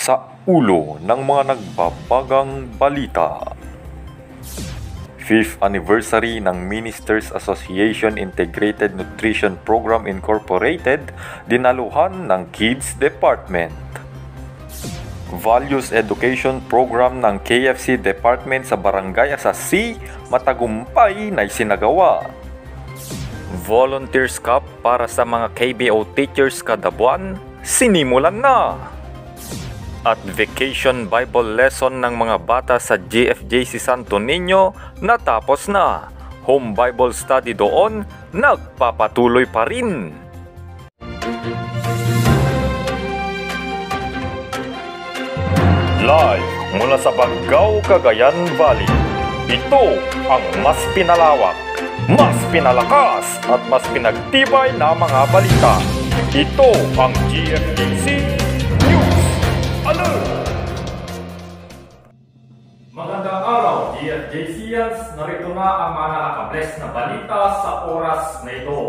sa ulo ng mga nagbabagang balita. 5th anniversary ng Ministers Association Integrated Nutrition Program Incorporated, dinaluhan ng Kids Department. Values Education Program ng KFC Department sa Barangay Asasi, matagumpay na isinagawa. Volunteers Cup para sa mga KBO teachers kada buwan, sinimulan na. At Vacation Bible Lesson ng mga bata sa GFJC Santo Niño natapos na. Home Bible Study doon nagpapatuloy pa rin. Live mula sa Bagao, Cagayan Valley, ito ang mas pinalawak, mas pinalakas at mas pinagtibay na mga balita. Ito ang GFJC News Alert! Magandang araw, GFJCians! Narito na ang mga nakakabless na balita sa oras na ito.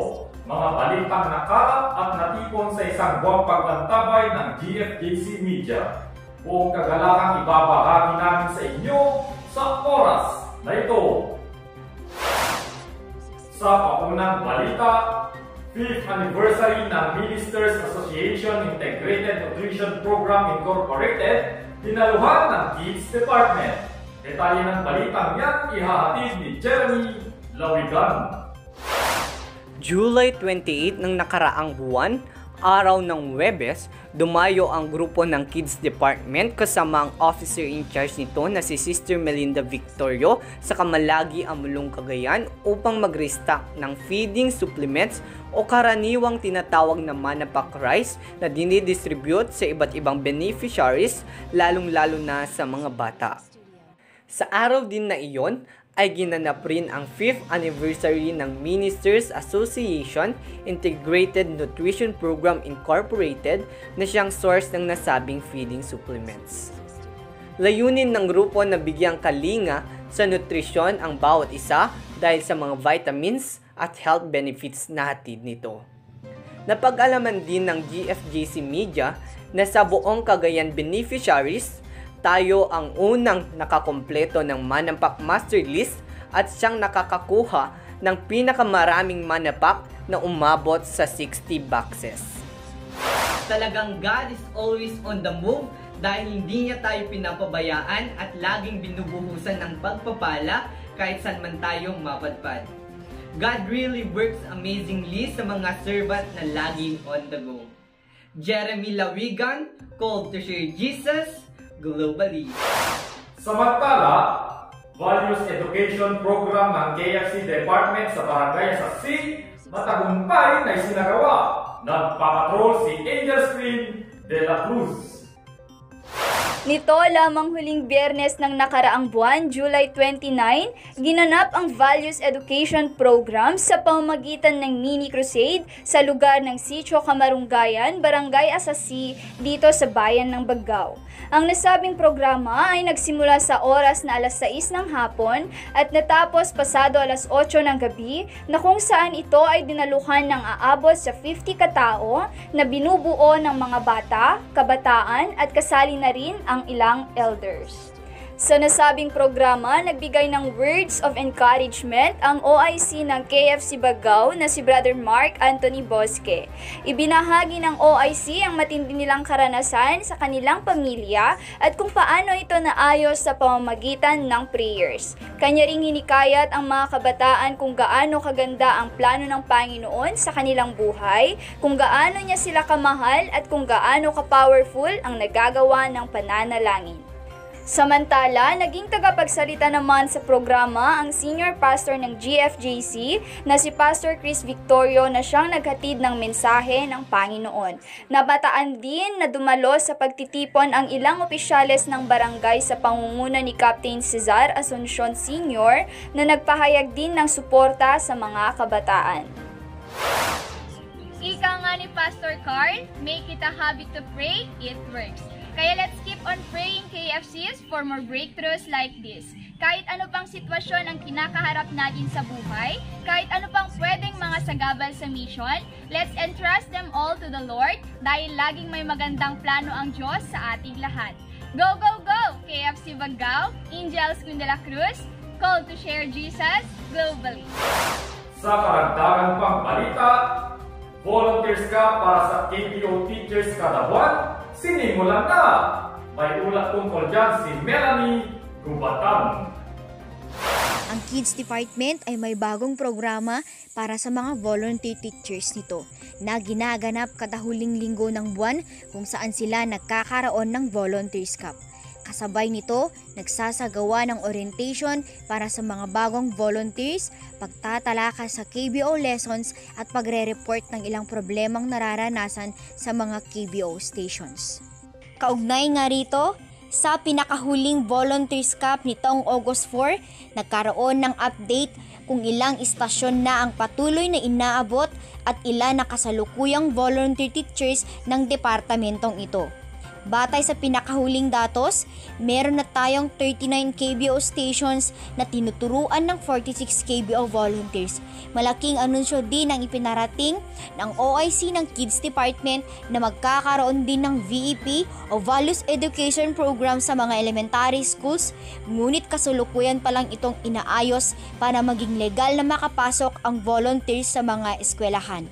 Mga balitang nakalat at natipon sa isang buwang pagbantabay ng GFJC Media. Buong kagalangang ibabahagi namin sa inyo sa oras na ito. Sa paunang balita, 5th anniversary ng Ministers Association Integrated Nutrition Program Incorporated, dinaluhan ng Kids Department. Detalye ng balitang yan ihahatid ni Jeremy Lawigan. July 28 ng nakaraang buwan, araw ng Huwebes, dumayo ang grupo ng Kids Department kasama ang officer in charge nito na si Sister Melinda Victorio sa Kamalagi, Amulong, Cagayan upang mag-restock ng feeding supplements o karaniwang tinatawag na Manapak rice na dinidistribute sa iba't ibang beneficiaries, lalong-lalo na sa mga bata. Sa araw din na iyon, ay ginanap rin ang 5th anniversary ng Ministers Association Integrated Nutrition Program Incorporated na siyang source ng nasabing feeding supplements. Layunin ng grupo na bigyang kalinga sa nutrisyon ang bawat isa dahil sa mga vitamins at health benefits na hatid nito. Napag-alaman din ng GFJC Media na sa buong Cagayan beneficiaries, tayo ang unang nakakompleto ng Manapak Master List at siyang nakakakuha ng pinakamaraming Manapak na umabot sa 60 boxes. Talagang God is always on the move dahil hindi niya tayo pinapabayaan at laging binubuhusan ng pagpapala kahit saan man tayong mapadpad. God really works amazingly sa mga servant na laging on the go. Jeremy Lawigan, called to share Jesus globally. Samantala, Values Education Program ng KFC Department sa Barangay Asasi, matagumpay na isinagawa. Nagpapatrol si Angel Screen de la Cruz. Nito lamang huling Biyernes ng nakaraang buwan, July 29, ginanap ang Values Education Program sa pamamagitan ng Mini Crusade sa lugar ng Sitio Kamarunggayan, Barangay Asasi, dito sa bayan ng Bagao. Ang nasabing programa ay nagsimula sa oras na alas 6 ng hapon at natapos pasado alas 8 ng gabi na kung saan ito ay dinaluhan ng aabot sa 50 katao na binubuo ng mga bata, kabataan at kasali na rin ang ilang elders. Sa nasabing programa, nagbigay ng words of encouragement ang OIC ng KFC Bagao na si Brother Mark Anthony Bosque. Ibinahagi ng OIC ang matindi nilang karanasan sa kanilang pamilya at kung paano ito naayos sa pamamagitan ng prayers. Kanya ring hinikayat ang mga kabataan kung gaano kaganda ang plano ng Panginoon sa kanilang buhay, kung gaano niya sila kamahal at kung gaano ka-powerful ang nagagawa ng pananalangin. Samantala, naging tagapagsalita naman sa programa ang senior pastor ng GFJC na si Pastor Chris Victorio na siyang naghatid ng mensahe ng Panginoon. Nabataan din na dumalo sa pagtitipon ang ilang opisyales ng barangay sa pangunguna ni Captain Cesar Asuncion Sr. na nagpahayag din ng suporta sa mga kabataan. Ika nga ni Pastor Carl, make it a habit to pray, it works. Kaya let's keep Keep on praying, KFCs, for more breakthroughs like this. Kahit ano pang sitwasyon ang kinakaharap natin sa buhay, kahit ano pang pwedeng mga sagabal sa mission, let's entrust them all to the Lord dahil laging may magandang plano ang Diyos sa ating lahat. Go, go, go! KFC Bagao, Angels Queen de la Cruz, call to share Jesus globally. Sa karagdagan pang balita, volunteers ka para sa KBO Teachers kada buwan? Sinimulan na! May ulat tungkol dyan si Melanie Gubatan. Ang Kids Department ay may bagong programa para sa mga volunteer teachers nito na ginaganap kada huling linggo ng buwan kung saan sila nagkakaroon ng Volunteers Cup. Kasabay nito, nagsasagawa ng orientation para sa mga bagong volunteers, pagtatalakay sa KBO lessons at pagre-report ng ilang problemang nararanasan sa mga KBO stations. Kaugnay nga rito, sa pinakahuling Volunteers Cup nitong August 4, nagkaroon ng update kung ilang istasyon na ang patuloy na inaabot at ilan na kasalukuyang volunteer teachers ng departamentong ito. Batay sa pinakahuling datos, meron na tayong 39 KBO stations na tinuturuan ng 46 KBO volunteers. Malaking anunsyo din ang ipinarating ng OIC ng Kids Department na magkakaroon din ng VEP o Values Education Program sa mga elementary schools, ngunit kasalukuyan pa lang itong inaayos para maging legal na makapasok ang volunteers sa mga eskwelahan.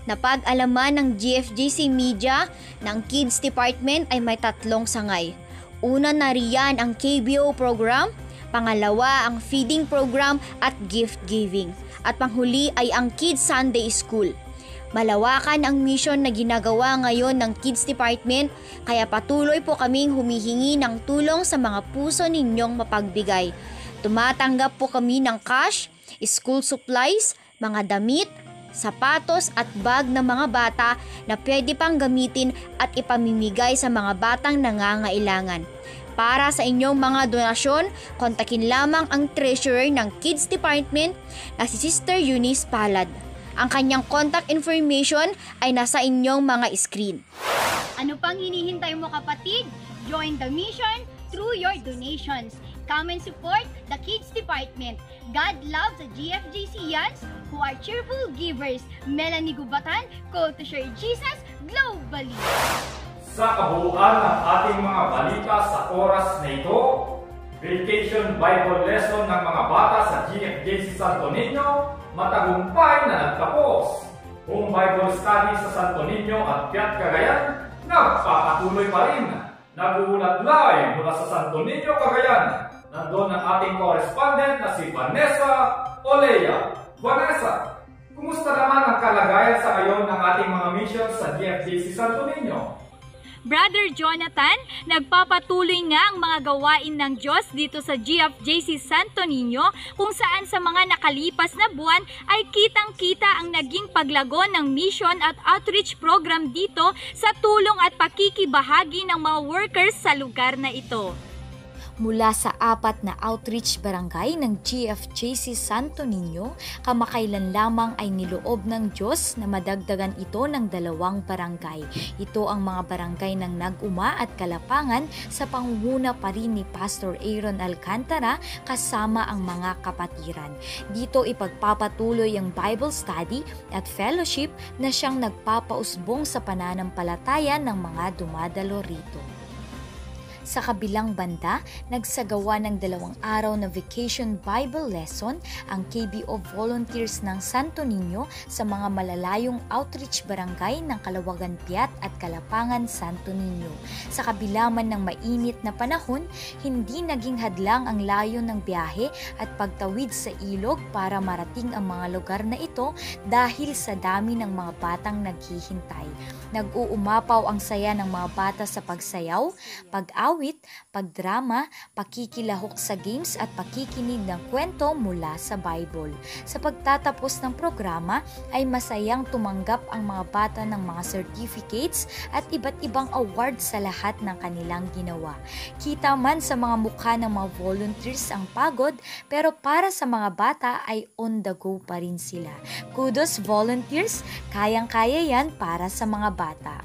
Napag-alaman ng GFGC Media na ang Kids Department ay may tatlong sangay. Una na riyan ang KBO program, pangalawa ang feeding program at gift giving, at panghuli ay ang Kids Sunday School. Malawakan ang mission na ginagawa ngayon ng Kids Department, kaya patuloy po kaming humihingi ng tulong sa mga puso ninyong mapagbigay. Tumatanggap po kami ng cash, school supplies, mga damit, sapatos at bag ng mga bata na pwede pang gamitin at ipamimigay sa mga batang nangangailangan. Para sa inyong mga donasyon, kontakin lamang ang treasurer ng Kids Department na si Sister Eunice Palad. Ang kanyang contact information ay nasa inyong mga screen. Ano pang hinihintay mo, kapatid? Join the mission through your donations. Come and support the Kids Department. God loves the GFGCians who are cheerful givers. Melanie Gubatan, call to share Jesus globally. Sa kabuuan ng ating mga balita sa oras na ito, Vacation Bible Lesson ng mga bata sa GFGC Santo Niño matagumpay na nagtapos. Home Bible Study sa Santo Niño at Piat Cagayan nagpapatuloy pa rin. Nag-uulat live mula sa Santo Niño, Cagayan. Nandun ang ating correspondent na si Vanessa Olea. Vanessa, kumusta naman ang kalagayan sa ngayon ng ating mga mission sa GFGC Santo Niño? Brother Jonathan, nagpapatuloy nga ang mga gawain ng Diyos dito sa GFJC Santo Niño kung saan sa mga nakalipas na buwan ay kitang-kita ang naging paglago ng mission at outreach program dito sa tulong at pakikibahagi ng mga workers sa lugar na ito. Mula sa 4 na outreach barangay ng GFJC Santo Niño, kamakailan lamang ay niloob ng Diyos na madagdagan ito ng 2 barangay. Ito ang mga barangay ng Nag-Uma at Kalapangan sa pangunguna pa rin ni Pastor Aaron Alcantara kasama ang mga kapatiran. Dito ipagpapatuloy ang Bible study at fellowship na siyang nagpapausbong sa pananampalataya ng mga dumadalo rito. Sa kabilang banda, nagsagawa ng 2 araw na Vacation Bible Lesson ang KBO volunteers ng Santo Niño sa mga malalayong outreach barangay ng Kalawagan Piat at Kalapangan, Santo Niño. Sa kabila man ng mainit na panahon, hindi naging hadlang ang layo ng biyahe at pagtawid sa ilog para marating ang mga lugar na ito dahil sa dami ng mga batang naghihintay. Nag-uumapaw ang saya ng mga bata sa pagsayaw, pag-awit, pagdrama, pakikilahok sa games at pakikinig ng kwento mula sa Bible. Sa pagtatapos ng programa ay masayang tumanggap ang mga bata ng mga certificates at iba't ibang awards sa lahat ng kanilang ginawa. Kita man sa mga mukha ng mga volunteers ang pagod, pero para sa mga bata ay on the go pa rin sila. Kudos volunteers, kayang-kaya yan para sa mga bata.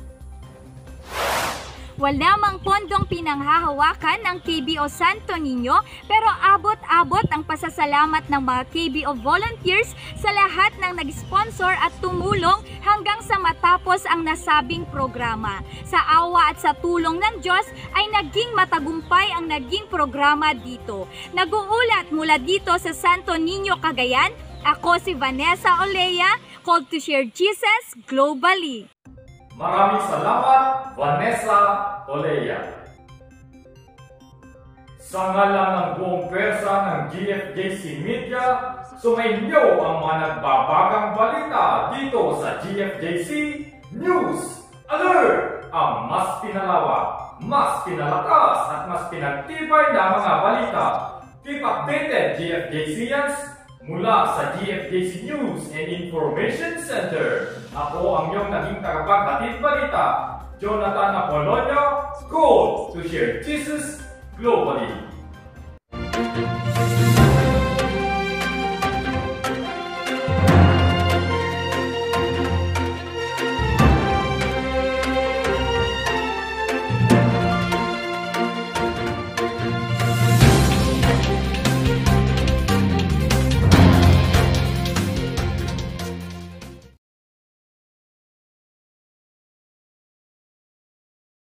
Wala mang pondong pinanghahawakan ng KBO Santo Niño pero abot-abot ang pasasalamat ng mga KBO volunteers sa lahat ng nag-sponsor at tumulong hanggang sa matapos ang nasabing programa. Sa awa at sa tulong ng Diyos ay naging matagumpay ang naging programa dito. Nag-uulat mula dito sa Santo Niño, Cagayan, ako si Vanessa Olea, called to share Jesus globally. Maraming salamat, Vanessa Olea. Sa ngalan ng buong pwersa ng GFJC Media, sumainyo ang mga nagbabagang balita dito sa GFJC News Alert! Ang mas pinalawak, mas pinalakas at mas pinagtibay na mga balita. Keep updated, GFJCians! Mula sa GFJC News and Information Center, ako ang iyong naging tagapaghatid balita, Jonathan Apolonio, called to share Jesus globally.